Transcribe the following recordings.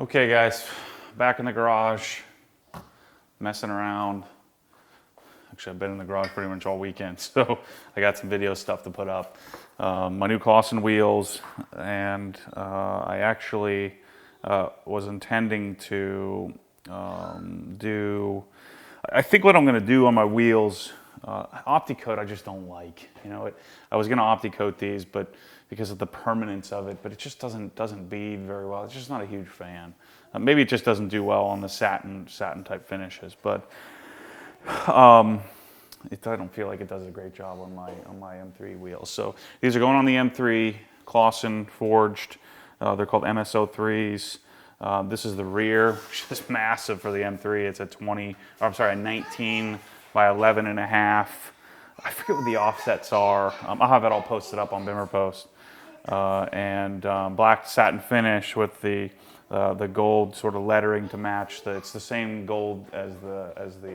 Okay guys, back in the garage, messing around. Actually, I've been in the garage pretty much all weekend, so I got some video stuff to put up. My new Klassen wheels, and I actually was intending to I think what I'm going to do on my wheels, OptiCoat I just don't like. You know, I was going to OptiCoat these, but because of the permanence of it, but it just doesn't bead very well. It's just not a huge fan. Maybe it just doesn't do well on the satin type finishes, but I don't feel like it does a great job on my M3 wheels. So these are going on the M3 Klassen forged. They're called MS-03s. This is the rear, which is massive for the M3. It's a 19 by 11 and a half. I forget what the offsets are. I'll have it all posted up on Bimmer Post. Black satin finish with the gold sort of lettering to match. It's the same gold as the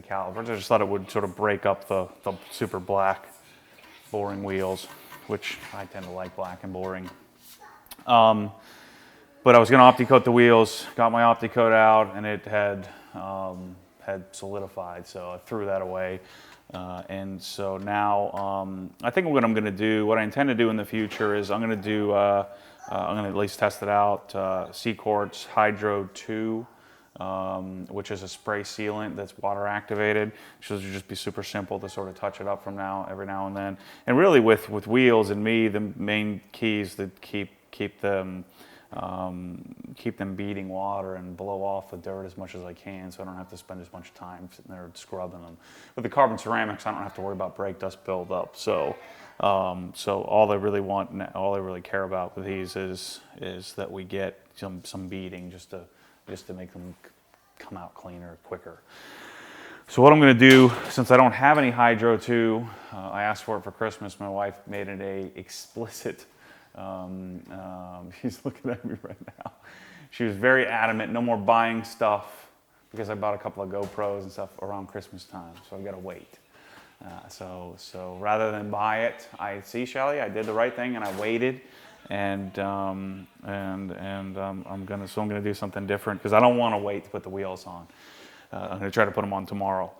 calipers. I just thought it would sort of break up the super black, boring wheels, which I tend to like black and boring. But I was going to OptiCoat the wheels, got my OptiCoat out, and it had solidified, so I threw that away. And so now I think what I'm going to do, what I intend to do in the future is I'm going to at least test it out, Seacort's Hydro 2, which is a spray sealant that's water activated. So it should just be super simple to sort of touch it up from every now and then. And really with wheels and me, the main key is to keep them beading water and blow off the dirt as much as I can, so I don't have to spend as much time sitting there scrubbing them. With the carbon ceramics, I don't have to worry about brake dust buildup. So all I really care about with these is that we get some beading just to make them come out cleaner, quicker. So what I'm going to do, since I don't have any Hydro 2, I asked for it for Christmas. My wife made it a explicit. She's looking at me right now. She was very adamant, no more buying stuff, because I bought a couple of GoPros and stuff around Christmas time, so I've got to wait. So rather than buy it, Shelley, I did the right thing and I waited, and I'm gonna do something different because I don't want to wait to put the wheels on. I'm gonna try to put them on tomorrow.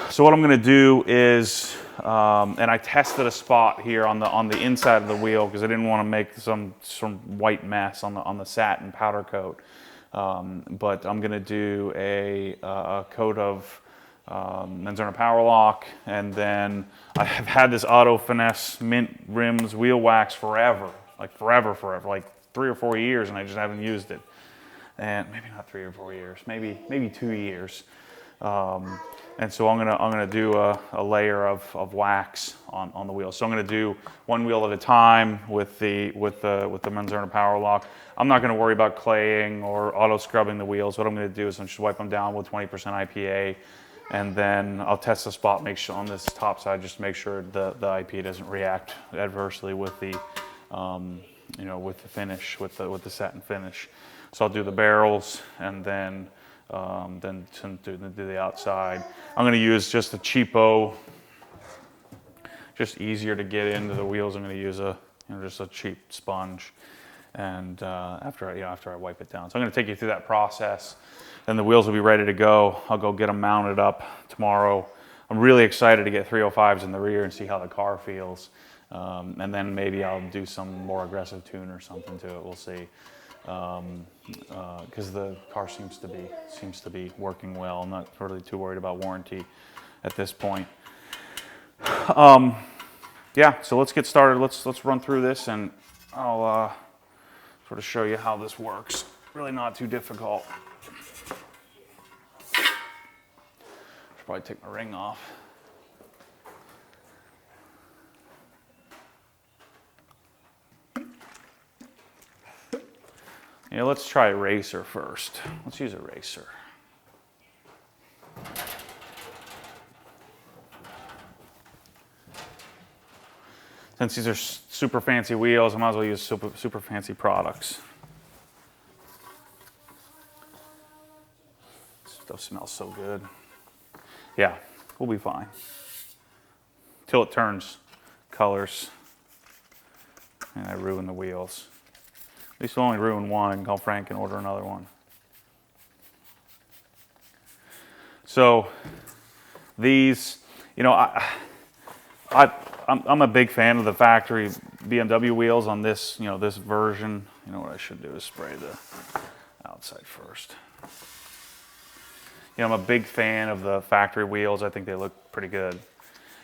So what I'm going to do is, and I tested a spot here on the inside of the wheel because I didn't want to make some white mess on the satin powder coat. But I'm going to do a coat of Menzerner Power Lock, and then I have had this Auto Finesse Mint Rims wheel wax forever, like 3 or 4 years, and I just haven't used it. And maybe not 3 or 4 years, maybe 2 years. And so I'm gonna do a layer of wax on the wheel. So I'm gonna do one wheel at a time with the Menzerner Power Lock. I'm not gonna worry about claying or auto scrubbing the wheels. What I'm gonna do is I'm just wipe them down with 20% IPA, and then I'll test the spot, make sure on this top side, just to make sure the IPA doesn't react adversely with the with the finish, with the satin finish. So I'll do the barrels and then do the outside. I'm going to use just a cheapo, just easier to get into the wheels. I'm going to use just a cheap sponge, and after I wipe it down. So I'm going to take you through that process. Then the wheels will be ready to go. I'll go get them mounted up tomorrow. I'm really excited to get 305s in the rear and see how the car feels, and then maybe I'll do some more aggressive tune or something to it. We'll see. Because the car seems to be working well. I'm not really too worried about warranty at this point. Yeah, so let's get started. Let's run through this, and I'll sort of show you how this works. Really not too difficult. Should probably take my ring off. Yeah, let's try eraser first. Let's use eraser. Since these are super fancy wheels, I might as well use super fancy products. Stuff smells so good. Yeah, we'll be fine. Till it turns colors and I ruin the wheels. At least we'll only ruin one and call Frank and order another one. So these, you know, I'm a big fan of the factory BMW wheels on this, you know, this version. You know what I should do is spray the outside first. You know, I'm a big fan of the factory wheels. I think they look pretty good.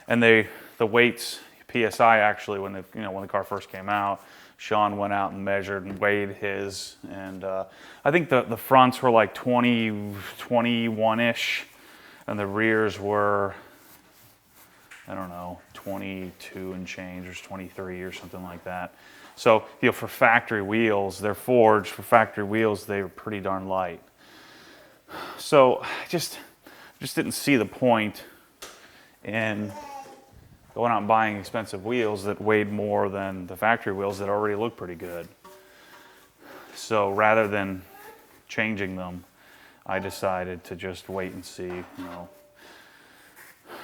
And the weights, PSI actually, when the car first came out, Sean went out and measured and weighed his, and I think the fronts were like 21-ish, and the rears were, I don't know, 22 and change, or 23 or something like that. So, you know, for factory wheels, they're forged. For factory wheels, they were pretty darn light. So I just didn't see the point in going out and buying expensive wheels that weighed more than the factory wheels that already look pretty good. So rather than changing them, I decided to just wait and see,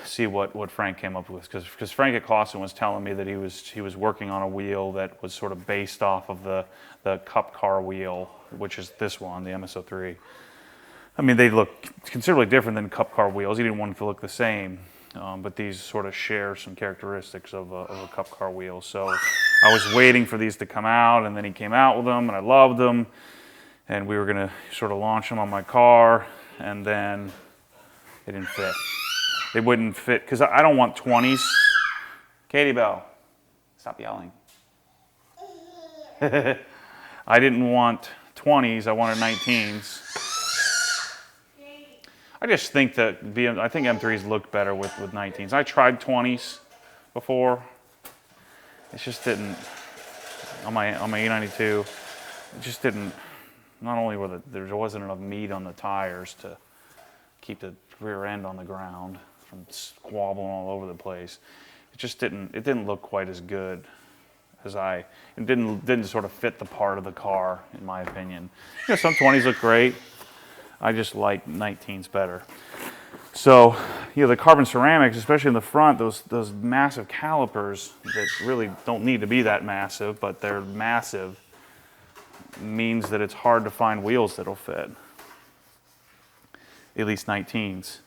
see what Frank came up with. Because Frank at Klassen was telling me that he was working on a wheel that was sort of based off of the Cup car wheel, which is this one, the MS-03. I mean, they look considerably different than Cup car wheels. He didn't want them to look the same. But these sort of share some characteristics of a Cup car wheel. So I was waiting for these to come out, and then he came out with them, and I loved them. And we were going to sort of launch them on my car, and then they didn't fit. They wouldn't fit, because I don't want 20s. Katie Bell, stop yelling. I didn't want 20s, I wanted 19s. I just think that I think M3s look better with 19s. I tried 20s before. It just didn't, on my E92, it just didn't, not only there wasn't enough meat on the tires to keep the rear end on the ground from squabbling all over the place. It just didn't look quite as good as it didn't sort of fit the part of the car, in my opinion. You know, some 20s look great. I just like 19s better. So, you know, the carbon ceramics, especially in the front, those massive calipers that really don't need to be that massive, but they're massive, means that it's hard to find wheels that'll fit. At least 19s.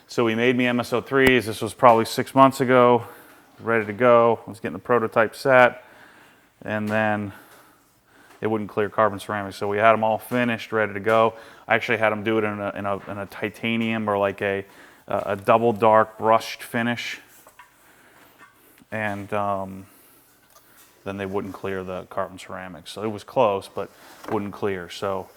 So we made me MS-03s. This was probably 6 months ago, ready to go. I was getting the prototype set, and then it wouldn't clear carbon ceramics. So we had them all finished, ready to go. I actually had them do it in a titanium, or like a double dark brushed finish. And then they wouldn't clear the carbon ceramics. So it was close, but wouldn't clear. So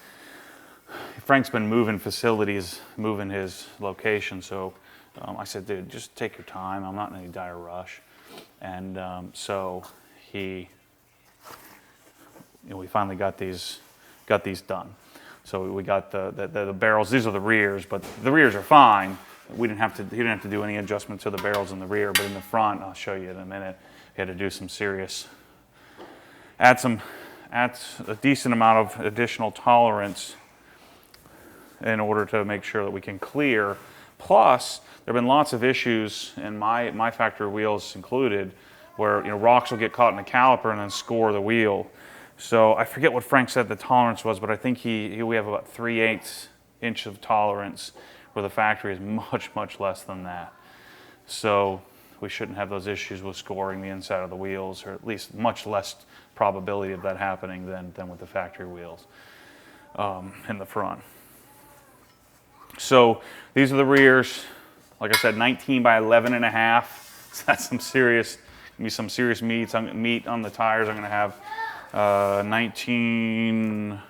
Frank's been moving facilities, moving his location. So I said, dude, just take your time. I'm not in any dire rush. And so we finally got these done. So we got the barrels. These are the rears, but the rears are fine. He didn't have to do any adjustment to the barrels in the rear, but in the front, I'll show you in a minute. He had to do some serious, add a decent amount of additional tolerance in order to make sure that we can clear. Plus, there have been lots of issues, and my factory wheels included, where rocks will get caught in the caliper and then score the wheel. So I forget what Frank said the tolerance was, but I think we have about 3/8 inch of tolerance, where the factory is much less than that. So we shouldn't have those issues with scoring the inside of the wheels, or at least much less probability of that happening than with the factory wheels in the front. So these are the rears. Like I said, 19 by 11.5. So that's some serious meat on the tires. I'm going to have 19,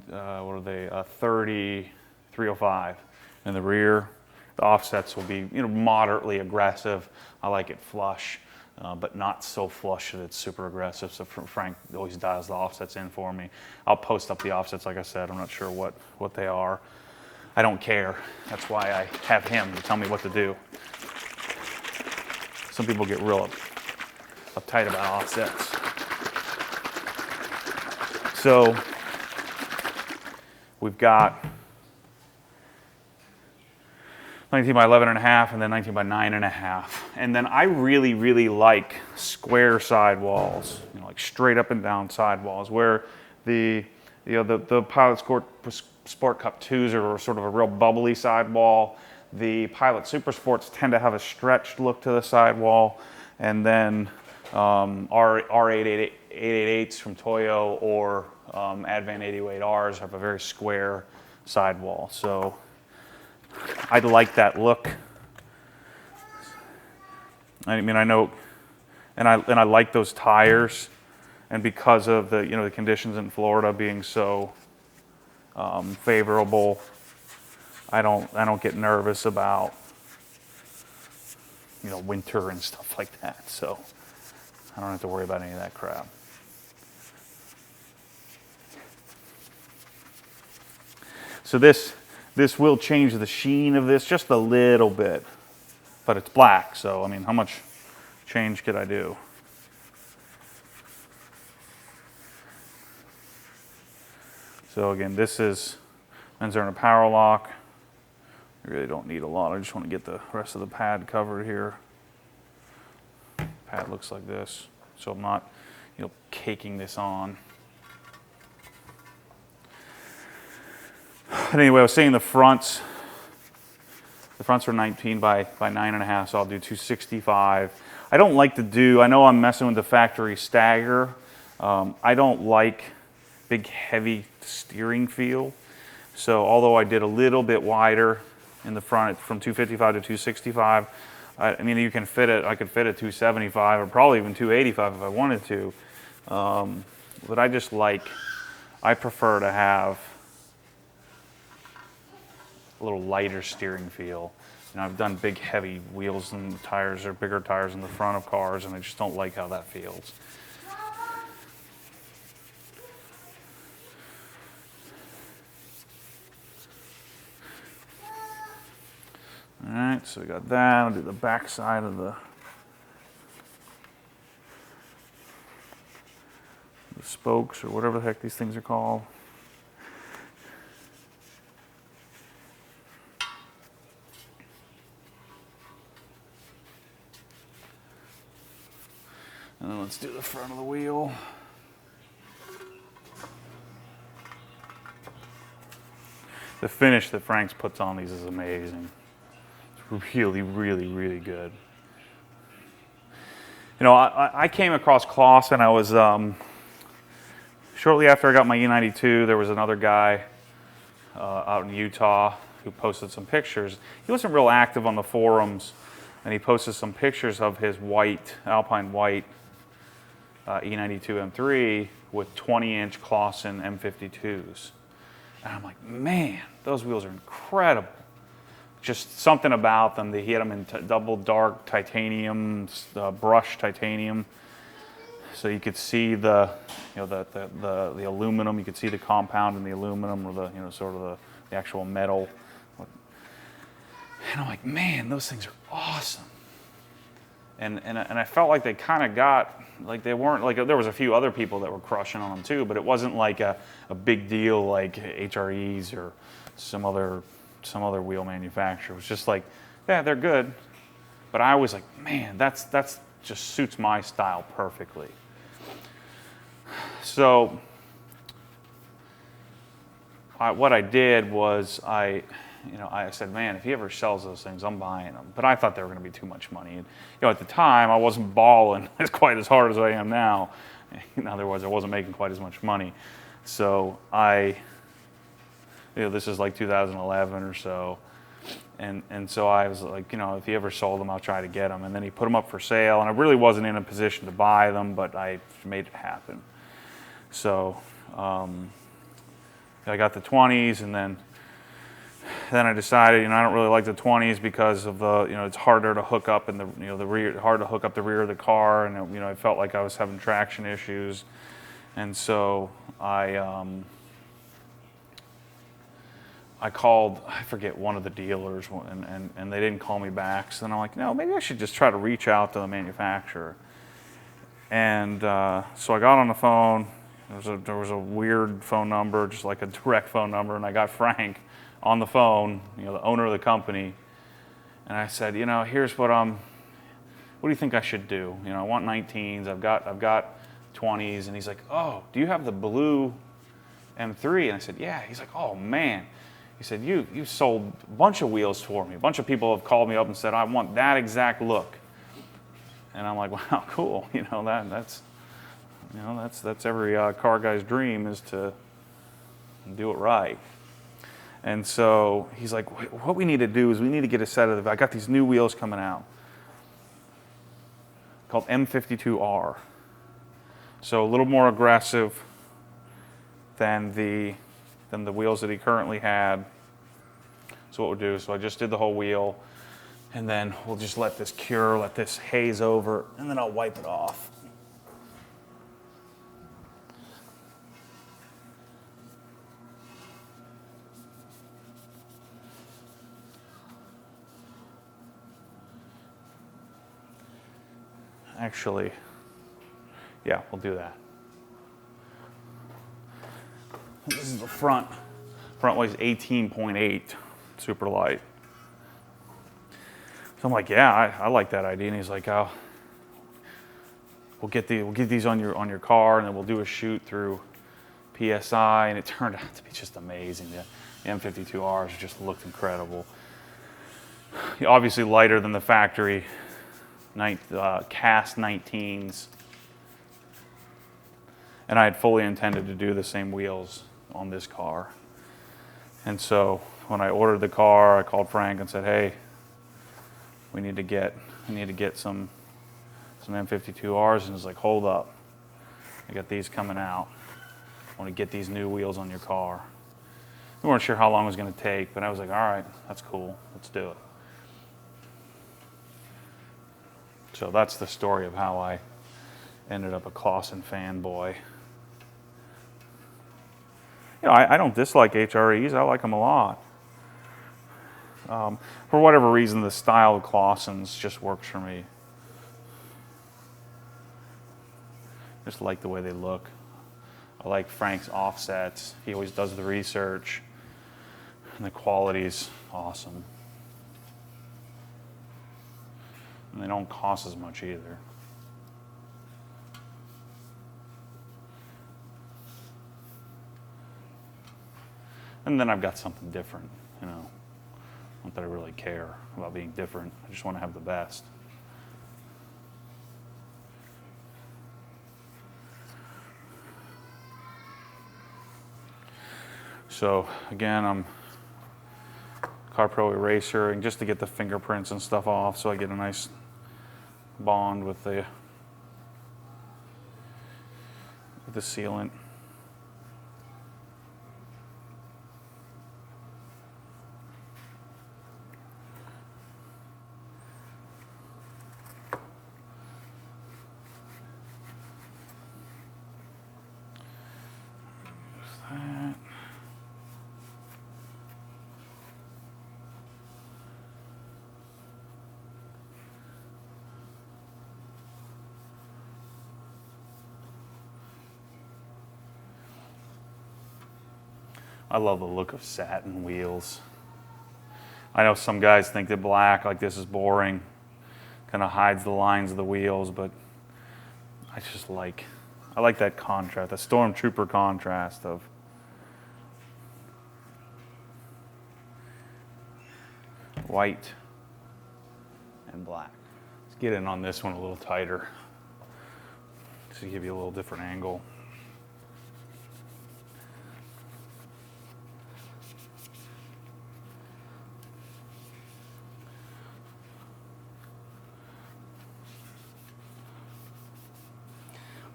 what are they? 30, 305 in the rear. The offsets will be, moderately aggressive. I like it flush, but not so flush that it's super aggressive. So Frank always dials the offsets in for me. I'll post up the offsets, like I said. I'm not sure what they are. I don't care. That's why I have him to tell me what to do. Some people get real uptight about offsets. So we've got 19 by 11.5 and then 19 by 9.5. And then I really, really like square sidewalls, you know, like straight up and down sidewalls, where the Pilot Sport Cup 2s are sort of a real bubbly sidewall. The Pilot Super Sports tend to have a stretched look to the sidewall. And then R888s from Toyo or Advan 808Rs have a very square sidewall. So I like that look. I mean, I know, and I like those tires, and because of the the conditions in Florida being so favorable, I don't get nervous about winter and stuff like that. So I don't have to worry about any of that crap. So this will change the sheen of this just a little bit, but it's black, so I mean, how much change could I do? So again, this is Men's Power Lock. I really don't need a lot. I just want to get the rest of the pad covered here. Pad looks like this, so I'm not, caking this on. But anyway, I was saying the fronts. The fronts are 19 by 9.5, so I'll do 265. I don't like to do. I know I'm messing with the factory stagger. I don't like big, heavy steering feel. So although I did a little bit wider in the front from 255 to 265, I mean, you can fit it. I could fit a 275 or probably even 285 if I wanted to. But I prefer to have a little lighter steering feel. I've done big, heavy wheels and tires or bigger tires in the front of cars, and I just don't like how that feels. All right, so we got that. I'll do the back side of the spokes or whatever the heck these things are called. And then let's do the front of the wheel. The finish that Frank's puts on these is amazing. It's really, really, really good. I came across Klassen. I was, shortly after I got my E92, there was another guy out in Utah who posted some pictures. He wasn't real active on the forums, and he posted some pictures of his white, Alpine white E92 M3 with 20-inch Klassen M52s. And I'm like, man, those wheels are incredible. Just something about them. He had them in double dark titanium, brushed titanium, so you could see the aluminum. You could see the compound in the aluminum, or the sort of the actual metal. And I'm like, man, those things are awesome. And I felt like they kind of got, like they weren't, like there was a few other people that were crushing on them too, but it wasn't like a big deal like HREs or some other wheel manufacturer. It was just like, yeah, they're good. But I was like, man, that's just suits my style perfectly. So what I did was I said, man, if he ever sells those things, I'm buying them. But I thought they were going to be too much money. And, at the time, I wasn't balling as quite as hard as I am now. In other words, I wasn't making quite as much money. So this is like 2011 or so. And so I was like, if he ever sold them, I'll try to get them. And then he put them up for sale. And I really wasn't in a position to buy them, but I made it happen. So I got the 20s, and then I decided, I don't really like the 20s because of the, it's harder to hook up in the, the rear, hard to hook up the rear of the car, and I felt like I was having traction issues, and so I called, I forget, one of the dealers, and they didn't call me back. So then I'm like, no, maybe I should just try to reach out to the manufacturer. And so I got on the phone. There was a weird phone number, just like a direct phone number, and I got Frank on the phone, the owner of the company, and I said, here's what I'm what do you think I should do? You know, I want 19s. I've got 20s. And he's like, oh, do you have the blue M3? And I said, yeah. He's like, oh man. He said, you sold a bunch of wheels for me. A bunch of people have called me up and said, I want that exact look. And I'm like, wow, cool. You know, that's every car guy's dream, is to do it right. And so he's like, what we need to do is we need to get a set of I got these new wheels coming out called M52R. So a little more aggressive than the wheels that he currently had. So what we'll do, so I just did the whole wheel, and then we'll just let this cure, let this haze over, and then I'll wipe it off. Actually, yeah, we'll do that. This is the front. Front weighs 18.8, super light. So I'm like, yeah, I like that idea. And he's like, oh, we'll get these on your car, and then we'll do a shoot through PSI. And it turned out to be just amazing. The M52Rs just looked incredible. Obviously lighter than the factory cast 19s. And I had fully intended to do the same wheels on this car. And so when I ordered the car, I called Frank and said, hey, I need to get some M52Rs. And he's like, hold up, I got these coming out. I want to get these new wheels on your car. We weren't sure how long it was going to take, but I was like, all right, that's cool, let's do it. So that's the story of how I ended up a Klassen fanboy. You know, I don't dislike HREs. I like them a lot. For whatever reason, the style of Klassens just works for me. Just like the way they look. I like Frank's offsets. He always does the research. And the quality's awesome. And they don't cost as much either. And then I've got something different, you know. Not that I really care about being different. I just want to have the best. So again, I'm CarPro erasering just to get the fingerprints and stuff off, so I get a nice bond with the sealant. I love the look of satin wheels. I know some guys think that black, like this, is boring, kind of hides the lines of the wheels, but I like that contrast, the Stormtrooper contrast of white and black. Let's get in on this one a little tighter, just to give you a little different angle.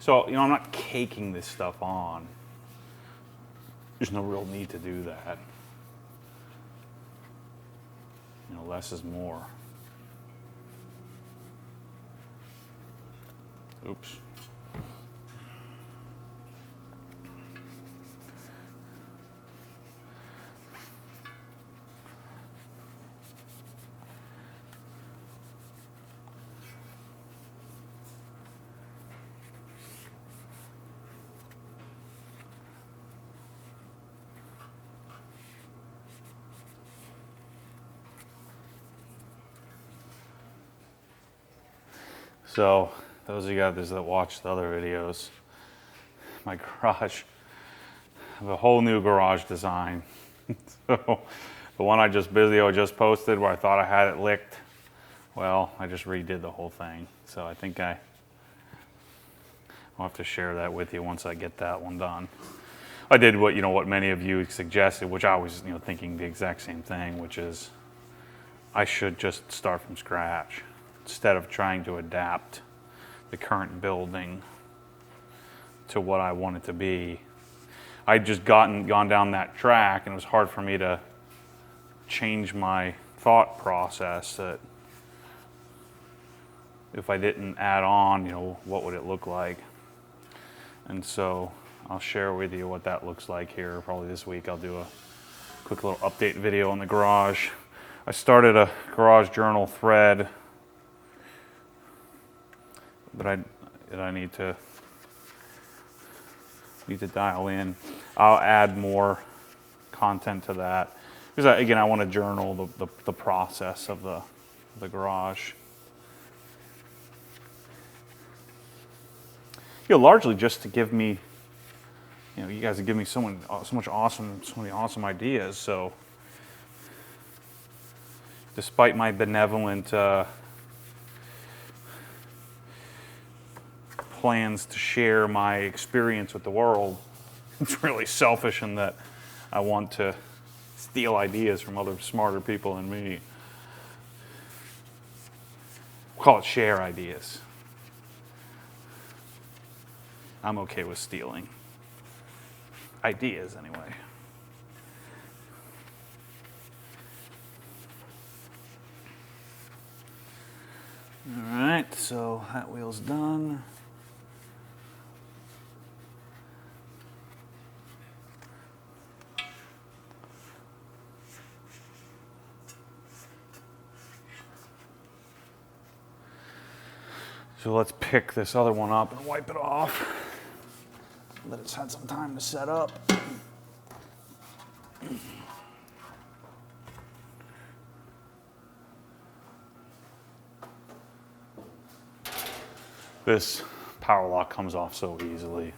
So, you know, I'm not caking this stuff on. There's no real need to do that. You know, less is more. Oops. So those of you guys that watched the other videos, my garage, I have a whole new garage design. So the one I just posted where I thought I had it licked, well, I just redid the whole thing. So I think I'll have to share that with you once I get that one done. I did what many of you suggested, which I was thinking the exact same thing, which is I should just start from scratch instead of trying to adapt the current building to what I want it to be. I'd just gone down that track, and it was hard for me to change my thought process that if I didn't add on, what would it look like? And so I'll share with you what that looks like here. Probably this week I'll do a quick little update video on the garage. I started a garage journal thread, but I need to dial in. I'll add more content to that because I want to journal the process of the garage. Largely just to give me, you guys have given me so many awesome ideas. So despite my benevolent plans to share my experience with the world, it's really selfish in that I want to steal ideas from other smarter people than me. We'll call it share ideas. I'm okay with stealing ideas anyway. All right, so that wheel's done. So let's pick this other one up and wipe it off. Let it's had some time to set up. This power lock comes off so easily.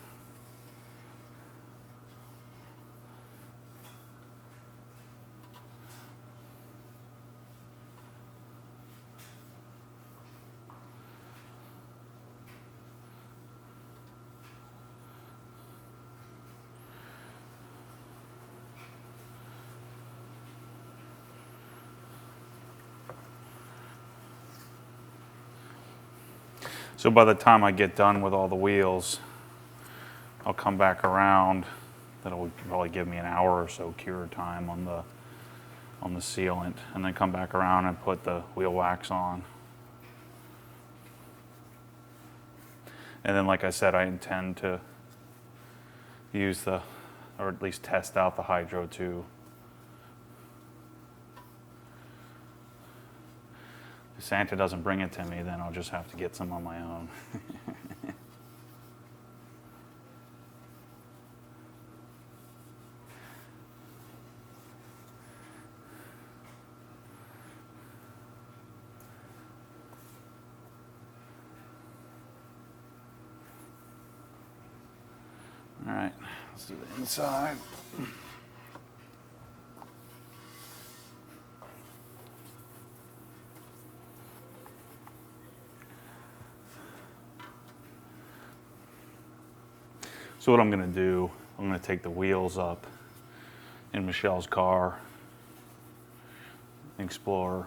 So by the time I get done with all the wheels, I'll come back around. That'll probably give me an hour or so cure time on the sealant, and then come back around and put the wheel wax on. And then, like I said, I intend to use or at least test out the Hydro 2. If Santa doesn't bring it to me, then I'll just have to get some on my own. All right, let's do the inside. So what I'm going to do, I'm going to take the wheels up in Michelle's car, Explorer,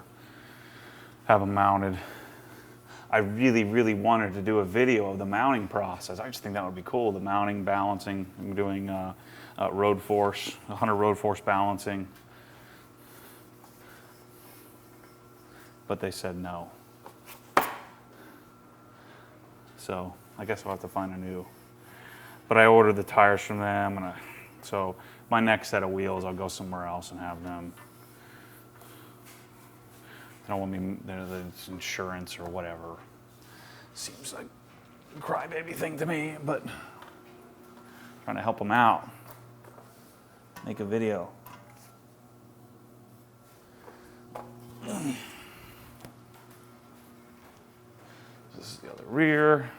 have them mounted. I really, really wanted to do a video of the mounting process. I just think that would be cool, the mounting, balancing. I'm doing road force, 100 road force balancing. But they said no. So I guess I'll have to find a new. But I ordered the tires from them, and so my next set of wheels, I'll go somewhere else and have them. I don't want me, there's insurance or whatever. Seems like a crybaby thing to me, but trying to help them out. Make a video. the other rear.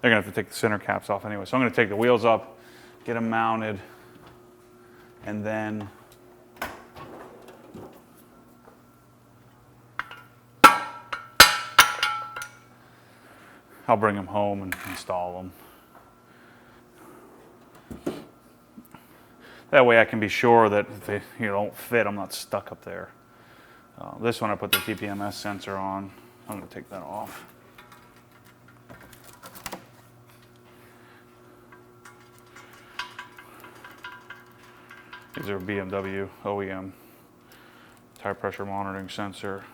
They're gonna have to take the center caps off anyway. So I'm gonna take the wheels up, get them mounted, and then I'll bring them home and install them. That way I can be sure that if they don't fit, I'm not stuck up there. This one I put the TPMS sensor on. I'm going to take that off. These are BMW OEM tire pressure monitoring sensor.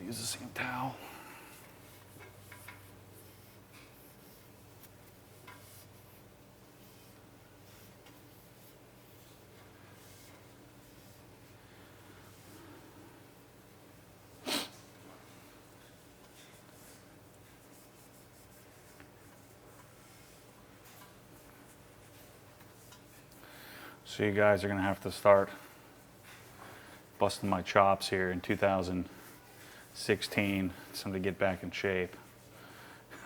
Use the same towel. So you guys are going to have to start busting my chops here in 2016, something to get back in shape.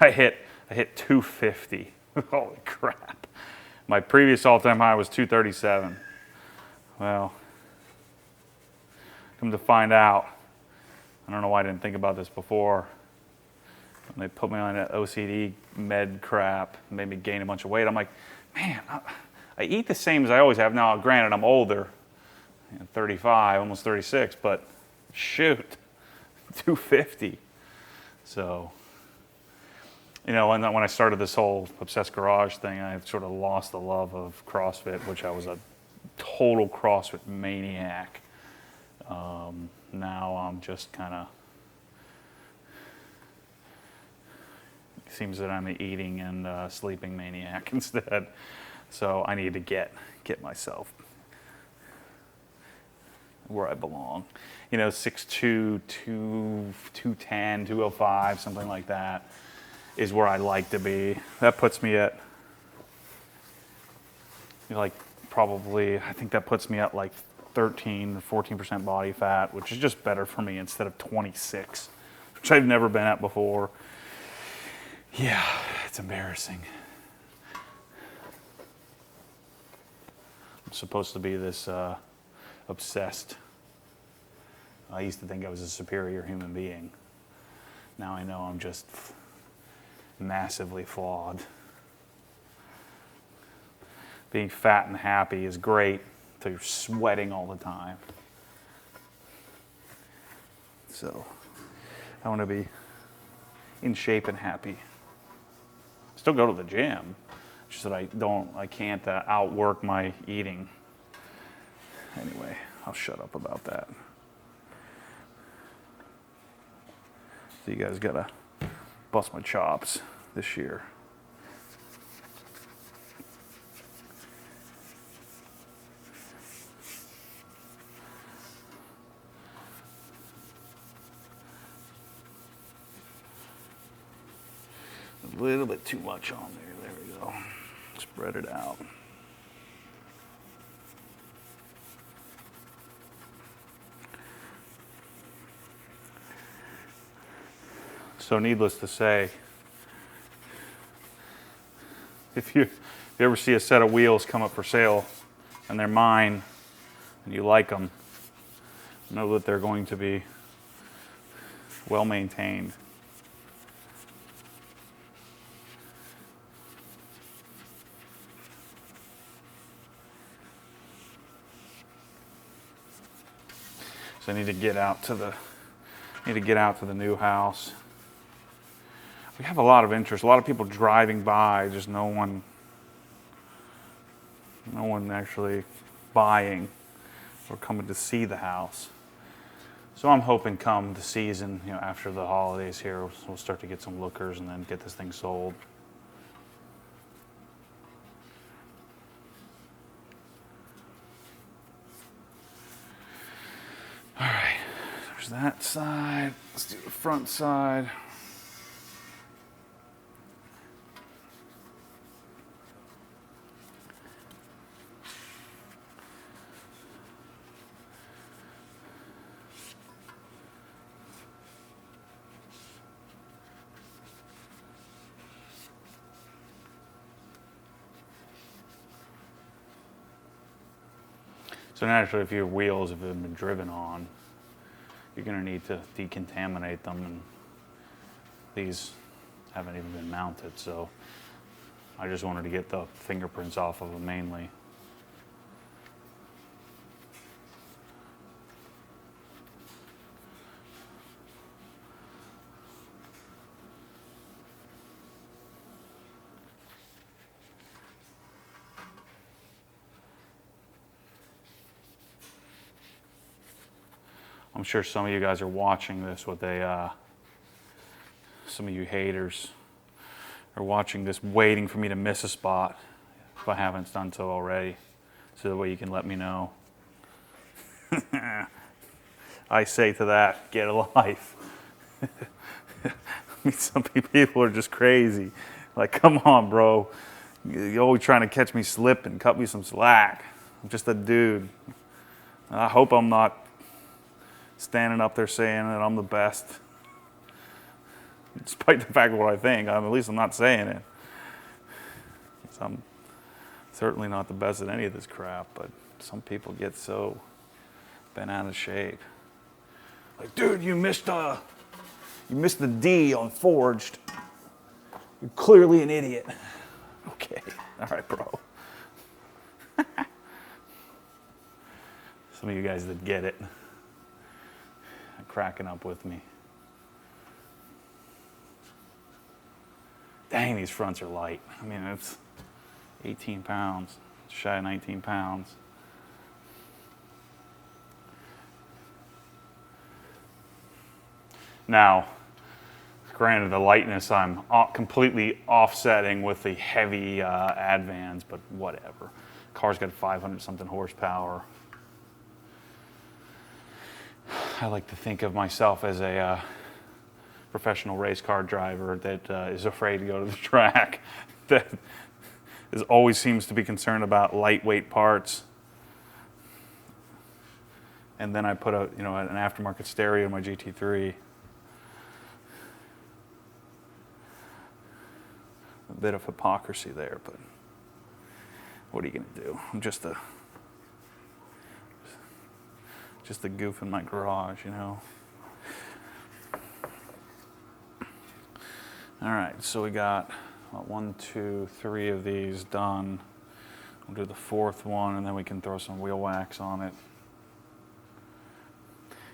I hit 250. Holy crap. My previous all-time high was 237. Well, come to find out, I don't know why I didn't think about this before. When they put me on that OCD med crap, made me gain a bunch of weight. I'm like, man, I eat the same as I always have. Now, granted, I'm older, 35, almost 36, but shoot, 250. So, when I started this whole Obsessed Garage thing, I sort of lost the love of CrossFit, which I was a total CrossFit maniac. Now I'm just kind of, it seems that I'm an eating and sleeping maniac instead. So I need to get myself where I belong. 6'2", 210, 205, something like that is where I like to be. That puts me at probably, I think that puts me at like 13 or 14% body fat, which is just better for me instead of 26, which I've never been at before. Yeah, it's embarrassing. I'm supposed to be this obsessed. I used to think I was a superior human being. Now I know I'm just massively flawed. Being fat and happy is great until you're sweating all the time. So I want to be in shape and happy. Still go to the gym, just that I can't outwork my eating. Anyway, I'll shut up about that. So you guys gotta bust my chops this year. A little bit too much on there. There we go. Spread it out. So needless to say, if you ever see a set of wheels come up for sale and they're mine and you like them, Know that they're going to be well maintained. So I need to get out to the new house. We have a lot of interest, a lot of people driving by, just no one actually buying or coming to see the house. So I'm hoping come the season, after the holidays here, we'll start to get some lookers and then get this thing sold. All right, there's that side. Let's do the front side. So naturally, if your wheels have been driven on, you're going to need to decontaminate them, and these haven't even been mounted, so I just wanted to get the fingerprints off of them mainly. I'm sure some of you guys are watching this with some of you haters are watching this waiting for me to miss a spot if I haven't done so already, so that way you can let me know. I say to that, get a life. I mean, some people are just crazy. Like, come on, bro. You're always trying to catch me slipping, cut me some slack. I'm just a dude. I hope I'm not standing up there saying that I'm the best. Despite the fact of what I think, at least I'm not saying it. So I'm certainly not the best at any of this crap, but some people get so bent out of shape. Like, dude, you missed the D on forged. You're clearly an idiot. Okay, all right, bro. Some of you guys that get it, cracking up with me. Dang, these fronts are light. I mean, it's 18 pounds, shy of 19 pounds. Now, granted, the lightness I'm completely offsetting with the heavy Advans, but whatever. Car's got 500 something horsepower. I like to think of myself as a professional race car driver that is afraid to go to the track, that always seems to be concerned about lightweight parts. And then I put an aftermarket stereo in my GT3. A bit of hypocrisy there, but what are you gonna do? I'm just a goof in my garage, All right, so we got 1, 2, 3 of these done. We'll do the fourth one, and then we can throw some wheel wax on it.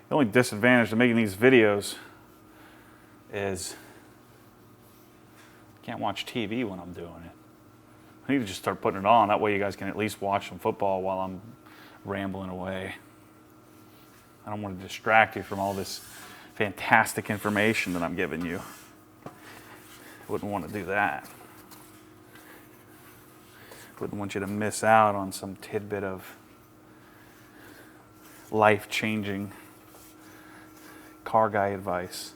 The only disadvantage to making these videos is I can't watch TV when I'm doing it. I need to just start putting it on. That way you guys can at least watch some football while I'm rambling away. I don't want to distract you from all this fantastic information that I'm giving you. Wouldn't want to do that. Wouldn't want you to miss out on some tidbit of life-changing car guy advice.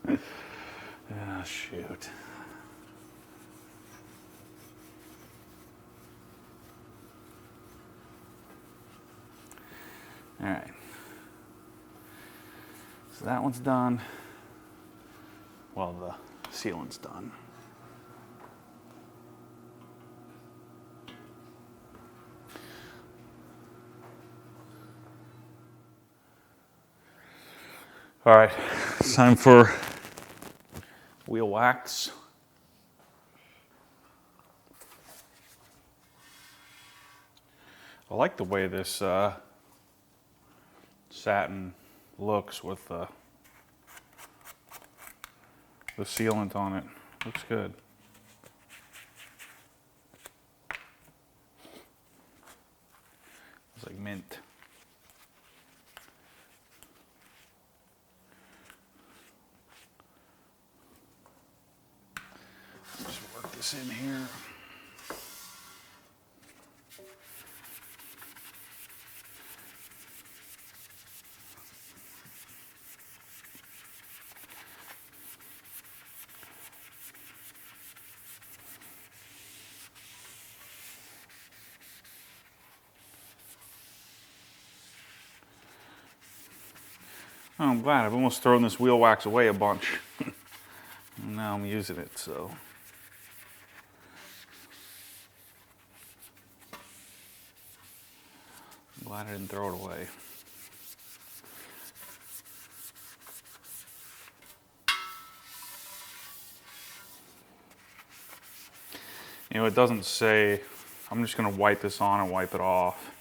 Oh, shoot. All right. So that one's done. Well, the sealant's done. All right, it's time for wheel wax. I like the way this satin looks with the sealant on it. Looks good. It's like mint. Just work this in here. Oh, I'm glad. I've almost thrown this wheel wax away a bunch. And now I'm using it, so. I'm glad I didn't throw it away. You know, it doesn't say, I'm just gonna wipe this on and wipe it off.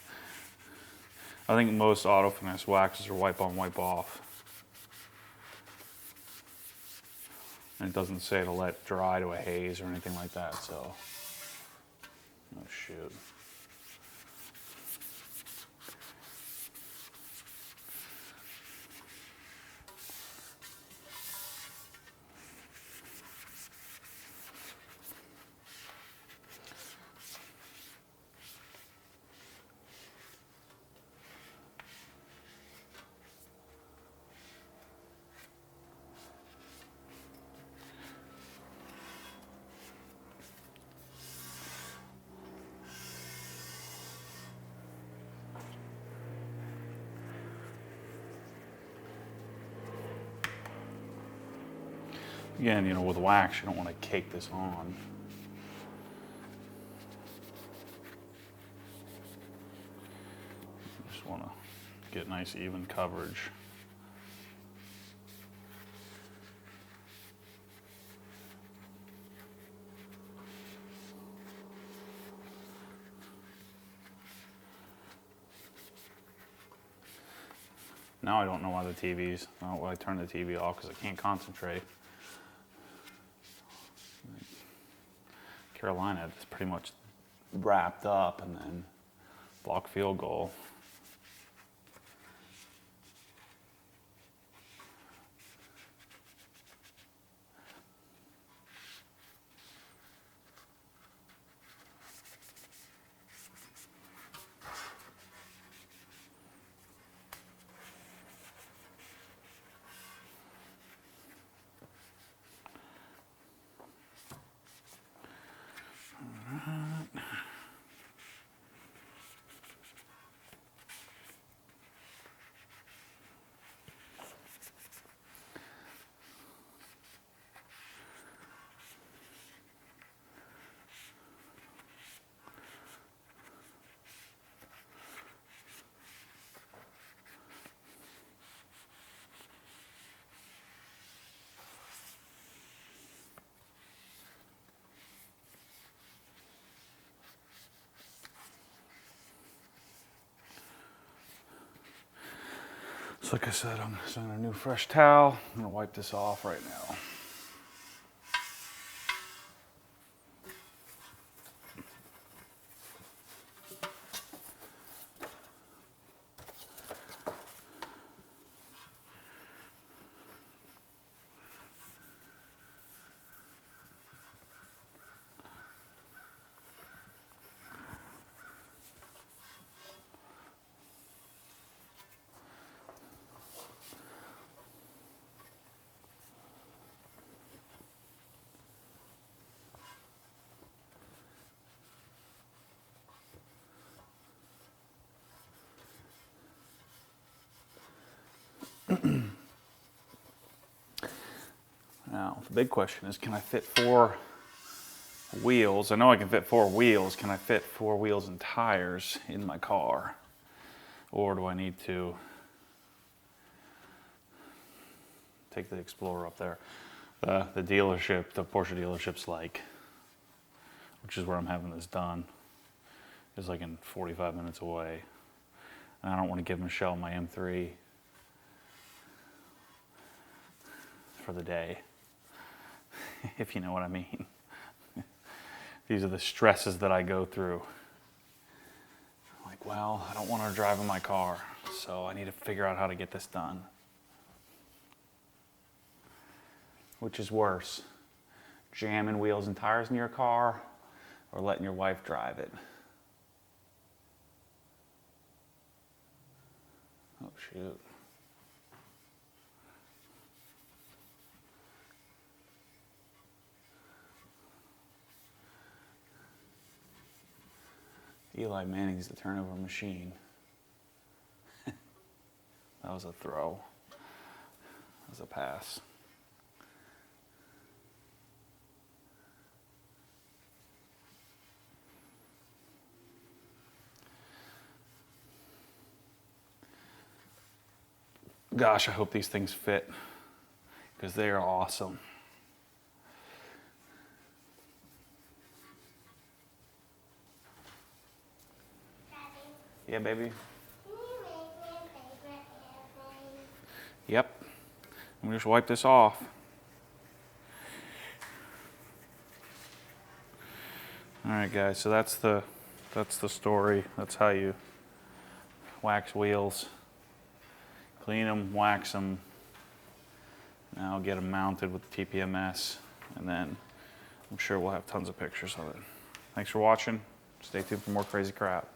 I think most auto finish waxes are wipe on, wipe off. And it doesn't say to let dry to a haze or anything like that, so. Oh shoot. Again, you know, with wax, you don't want to cake this on. You just want to get nice even coverage. Now I don't know why the TV's, I turned the TV off because I can't concentrate. Carolina is pretty much wrapped up and then block field goal. So like I said, I'm using a new fresh towel. I'm gonna wipe this off right now. Now, the big question is, can I fit 4 wheels? I know I can fit 4 wheels. Can I fit 4 wheels and tires in my car? Or do I need to take the Explorer up there. The dealership, the Porsche dealership's like, which is where I'm having this done, is like in 45 minutes away. And I don't want to give Michelle my M3 for the day, if you know what I mean. These are the stresses that I go through. Like, well, I don't want her driving my car, so I need to figure out how to get this done. Which is worse, jamming wheels and tires in your car or letting your wife drive it? Oh, shoot. Eli Manning's the turnover machine. That was a throw. That was a pass. Gosh, I hope these things fit, because they are awesome. Daddy, Yeah, baby? can you make me a favorite airplane? Yep. Let me just wipe this off. All right, guys, so that's the story. That's how you wax wheels. Clean them, wax them. Now get them mounted with the TPMS, and then I'm sure we'll have tons of pictures of it. Thanks for watching. Stay tuned for more crazy crap.